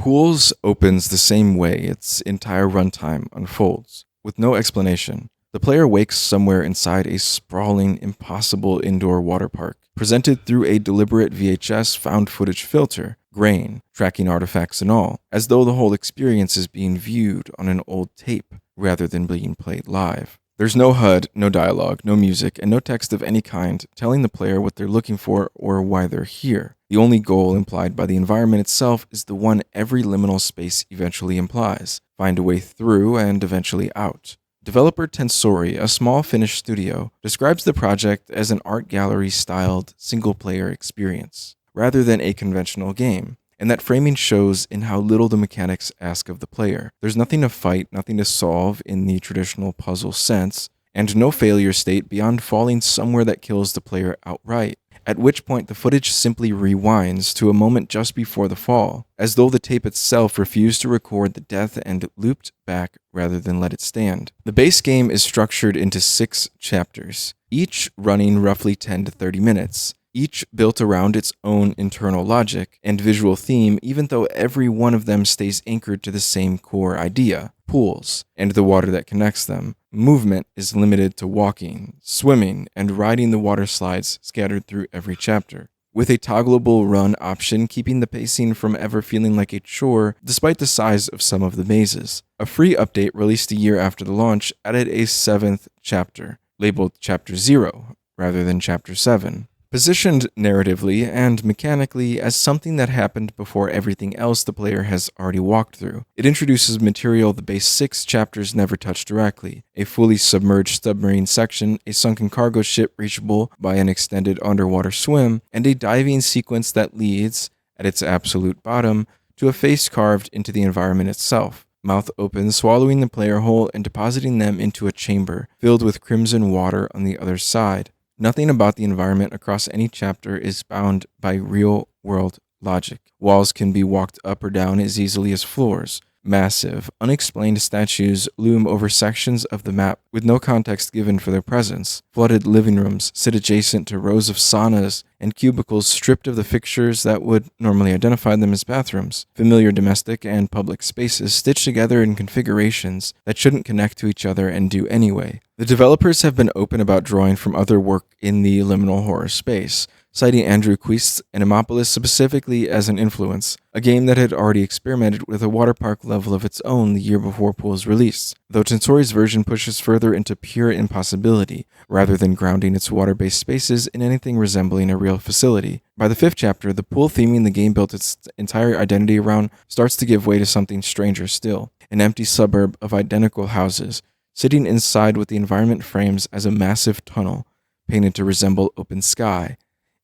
Pools opens the same way its entire runtime unfolds, with no explanation. The player wakes somewhere inside a sprawling, impossible indoor water park, presented through a deliberate VHS found footage filter, grain, tracking artifacts and all, as though the whole experience is being viewed on an old tape rather than being played live. There's no HUD, no dialogue, no music, and no text of any kind telling the player what they're looking for or why they're here. The only goal implied by the environment itself is the one every liminal space eventually implies: find a way through and eventually out. Developer Tensori, a small Finnish studio, describes the project as an art gallery-styled single-player experience, rather than a conventional game, and that framing shows in how little the mechanics ask of the player. There's nothing to fight, nothing to solve in the traditional puzzle sense, and no failure state beyond falling somewhere that kills the player outright, at which point the footage simply rewinds to a moment just before the fall, as though the tape itself refused to record the death and looped back rather than let it stand. The base game is structured into 6 chapters, each running roughly 10 to 30 minutes, each built around its own internal logic and visual theme, even though every one of them stays anchored to the same core idea: pools, and the water that connects them. Movement is limited to walking, swimming, and riding the water slides scattered through every chapter, with a toggleable run option keeping the pacing from ever feeling like a chore despite the size of some of the mazes. A free update released a year after the launch added a 7th chapter, labeled Chapter 0 rather than Chapter 7. Positioned narratively and mechanically as something that happened before everything else the player has already walked through, it introduces material the base 6 chapters never touch directly: a fully submerged submarine section, a sunken cargo ship reachable by an extended underwater swim, and a diving sequence that leads, at its absolute bottom, to a face carved into the environment itself, mouth open, swallowing the player whole and depositing them into a chamber filled with crimson water on the other side. Nothing about the environment across any chapter is bound by real-world logic. Walls can be walked up or down as easily as floors. Massive, unexplained statues loom over sections of the map with no context given for their presence. Flooded living rooms sit adjacent to rows of saunas and cubicles stripped of the fixtures that would normally identify them as bathrooms. Familiar domestic and public spaces stitched together in configurations that shouldn't connect to each other and do anyway. The developers have been open about drawing from other work in the liminal horror space, citing Andrew Quist's Anemopolis specifically as an influence, a game that had already experimented with a water park level of its own the year before Pool's release, though Tensori's version pushes further into pure impossibility, rather than grounding its water-based spaces in anything resembling a real facility. By the 5th chapter, the pool theming the game built its entire identity around starts to give way to something stranger still: an empty suburb of identical houses, sitting inside what the environment frames as a massive tunnel, painted to resemble open sky.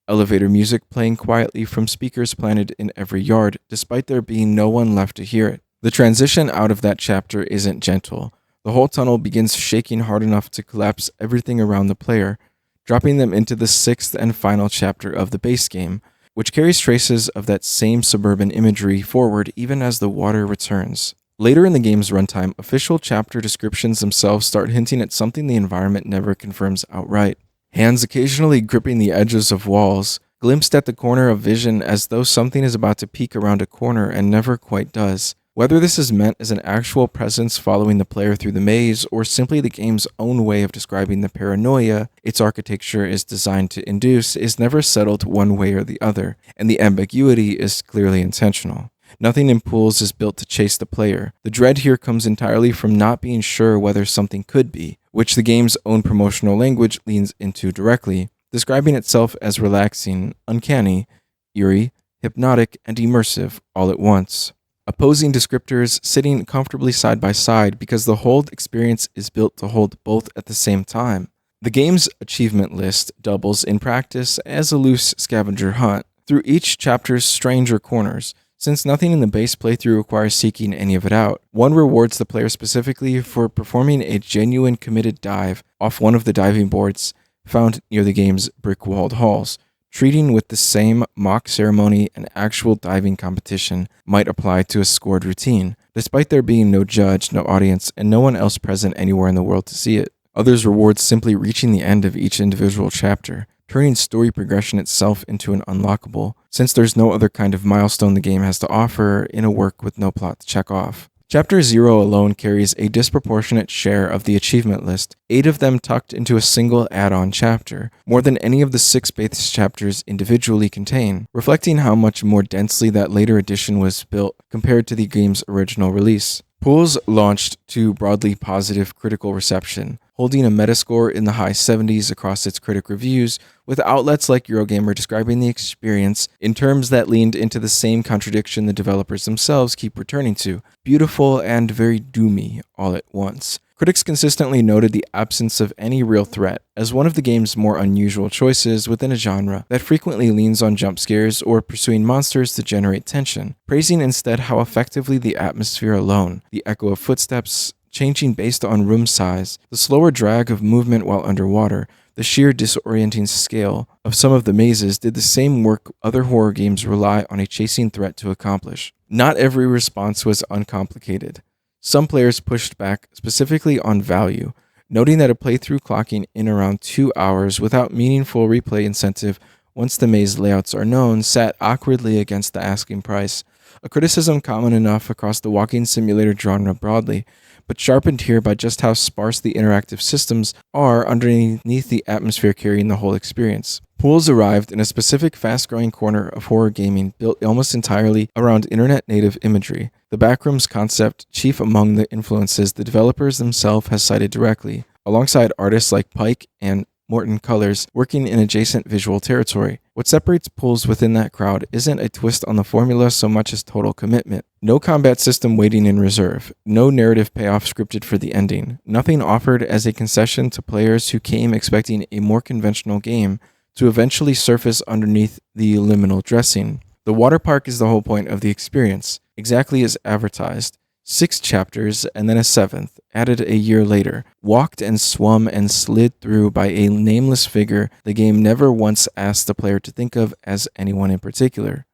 Elevator music playing quietly from speakers planted in every yard, despite there being no one left to hear it. The transition out of that chapter isn't gentle. The whole tunnel begins shaking hard enough to collapse everything around the player, dropping them into the 6th and final chapter of the base game, which carries traces of that same suburban imagery forward even as the water returns. Later in the game's runtime, official chapter descriptions themselves start hinting at something the environment never confirms outright. Hands occasionally gripping the edges of walls, glimpsed at the corner of vision as though something is about to peek around a corner and never quite does. Whether this is meant as an actual presence following the player through the maze, or simply the game's own way of describing the paranoia its architecture is designed to induce, is never settled one way or the other, and the ambiguity is clearly intentional. Nothing in Pools is built to chase the player. The dread here comes entirely from not being sure whether something could be, which the game's own promotional language leans into directly, describing itself as relaxing, uncanny, eerie, hypnotic, and immersive all at once. Opposing descriptors sitting comfortably side by side because the whole experience is built to hold both at the same time. The game's achievement list doubles in practice as a loose scavenger hunt through each chapter's stranger corners, since nothing in the base playthrough requires seeking any of it out. One rewards the player specifically for performing a genuine committed dive off one of the diving boards found near the game's brick-walled halls, treating with the same mock ceremony an actual diving competition might apply to a scored routine, despite there being no judge, no audience, and no one else present anywhere in the world to see it. Others reward simply reaching the end of each individual chapter, turning story progression itself into an unlockable, since there's no other kind of milestone the game has to offer in a work with no plot to check off. Chapter 0 alone carries a disproportionate share of the achievement list, 8 of them tucked into a single add-on chapter, more than any of the 6 base chapters individually contain, reflecting how much more densely that later edition was built compared to the game's original release. Pools launched to broadly positive critical reception, holding a Metascore in the high 70s across its critic reviews, with outlets like Eurogamer describing the experience in terms that leaned into the same contradiction the developers themselves keep returning to: beautiful and very doomy all at once. Critics consistently noted the absence of any real threat as one of the game's more unusual choices within a genre that frequently leans on jump scares or pursuing monsters to generate tension, praising instead how effectively the atmosphere alone, the echo of footsteps changing based on room size, the slower drag of movement while underwater, the sheer disorienting scale of some of the mazes did the same work other horror games rely on a chasing threat to accomplish. Not every response was uncomplicated. Some players pushed back specifically on value, noting that a playthrough clocking in around 2 hours without meaningful replay incentive once the maze layouts are known sat awkwardly against the asking price, a criticism common enough across the walking simulator genre broadly, but sharpened here by just how sparse the interactive systems are underneath the atmosphere carrying the whole experience. Pools arrived in a specific fast-growing corner of horror gaming built almost entirely around internet-native imagery, the backrooms concept chief among the influences the developers themselves has cited directly, alongside artists like Pike and Morton Colors working in adjacent visual territory. What separates Pools within that crowd isn't a twist on the formula so much as total commitment. No combat system waiting in reserve, no narrative payoff scripted for the ending, nothing offered as a concession to players who came expecting a more conventional game to eventually surface underneath the liminal dressing. The water park is the whole point of the experience, exactly as advertised. 6 chapters, and then a 7th, added a year later, walked and swum and slid through by a nameless figure the game never once asked the player to think of as anyone in particular.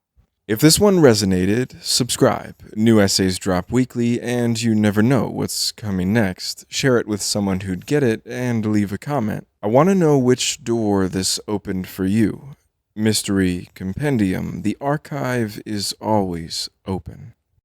If this one resonated, subscribe. New essays drop weekly, and you never know what's coming next. Share it with someone who'd get it, and leave a comment. I want to know which door this opened for you. Mystery Compendium, the archive is always open.